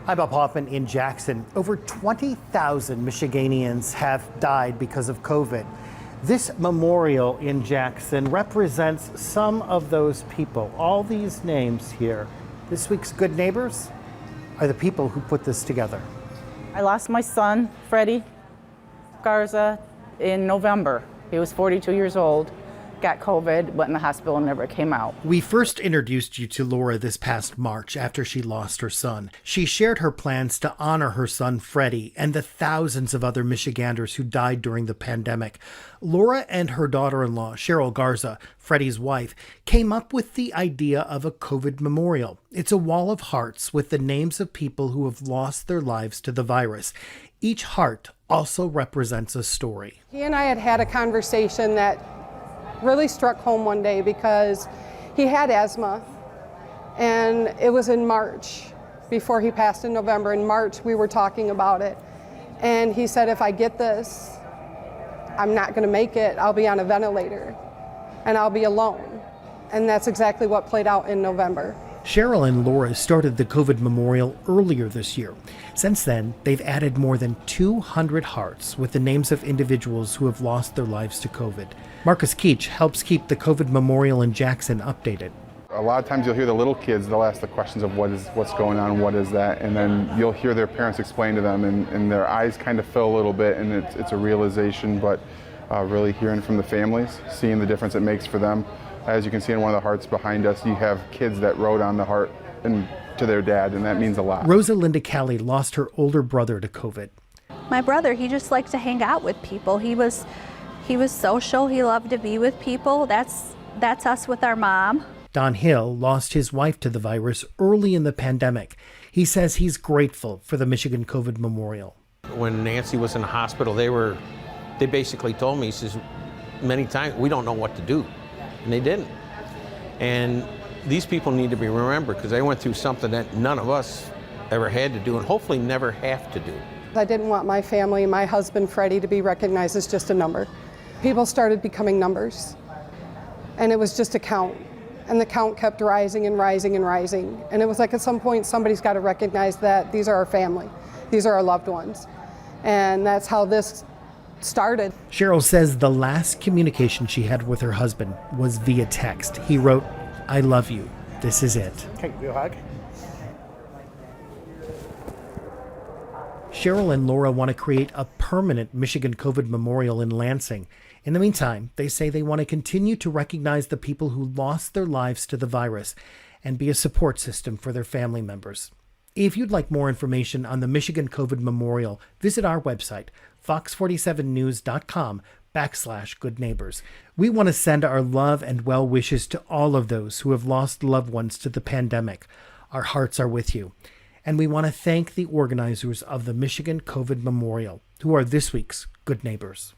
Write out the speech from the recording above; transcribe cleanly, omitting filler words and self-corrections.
I'm Bob Hoffman in Jackson. Over 20,000 Michiganians have died because of COVID. This memorial in Jackson represents some of those people. All these names here. This week's Good Neighbors are the people who put this together. I lost my son, Freddie Garza, in November. He was 42 years old, got COVID, went in the hospital and never came out. We first introduced you to Laura this past March after she lost her son. She shared her plans to honor her son, Freddie, and the thousands of other Michiganders who died during the pandemic. Laura and her daughter-in-law, Cheryl Garza, Freddie's wife, came up with the idea of a COVID memorial. It's a wall of hearts with the names of people who have lost their lives to the virus. Each heart also represents a story. He and I had a conversation that really struck home one day because he had asthma, and it was in March before he passed in November. In March we were talking about it, and he said, if I get this, I'm not going to make it. I'll be on a ventilator and I'll be alone. And that's exactly what played out in November. Cheryl and Laura started the COVID memorial earlier this year. Since then, they've added more than 200 hearts with the names of individuals who have lost their lives to COVID. Marcus Keach helps keep the COVID memorial in Jackson updated. A lot of times you'll hear the little kids, they'll ask the questions of what's going on, what is that, and then you'll hear their parents explain to them, and their eyes kind of fill a little bit, and it's a realization, but really hearing from the families, seeing the difference it makes for them. As you can see in one of the hearts behind us, you have kids that wrote on the heart and to their dad, and that means a lot. Rosalinda Kelly lost her older brother to COVID. My brother, he just liked to hang out with people. He was social. He loved to be with people. That's us with our mom. Don Hill lost his wife to the virus early in the pandemic. He says he's grateful for the Michigan COVID Memorial. When Nancy was in the hospital, they basically told me, he says, many times, we don't know what to do. And they didn't. And these people need to be remembered because they went through something that none of us ever had to do and hopefully never have to do. I didn't want my family, my husband, Freddie, to be recognized as just a number. People started becoming numbers, and it was just a count. And the count kept rising and rising and rising. And it was like at some point, somebody's got to recognize that these are our family. These are our loved ones. And that's how this started. Cheryl says the last communication she had with her husband was via text. He wrote, "I love you. This is it." Can I give you a hug? Cheryl and Laura want to create a permanent Michigan COVID memorial in Lansing. In the meantime, they say they want to continue to recognize the people who lost their lives to the virus and be a support system for their family members. If you'd like more information on the Michigan COVID Memorial, visit our website, fox47news.com/Good Neighbors. We want to send our love and well wishes to all of those who have lost loved ones to the pandemic. Our hearts are with you. And we want to thank the organizers of the Michigan COVID Memorial, who are this week's Good Neighbors.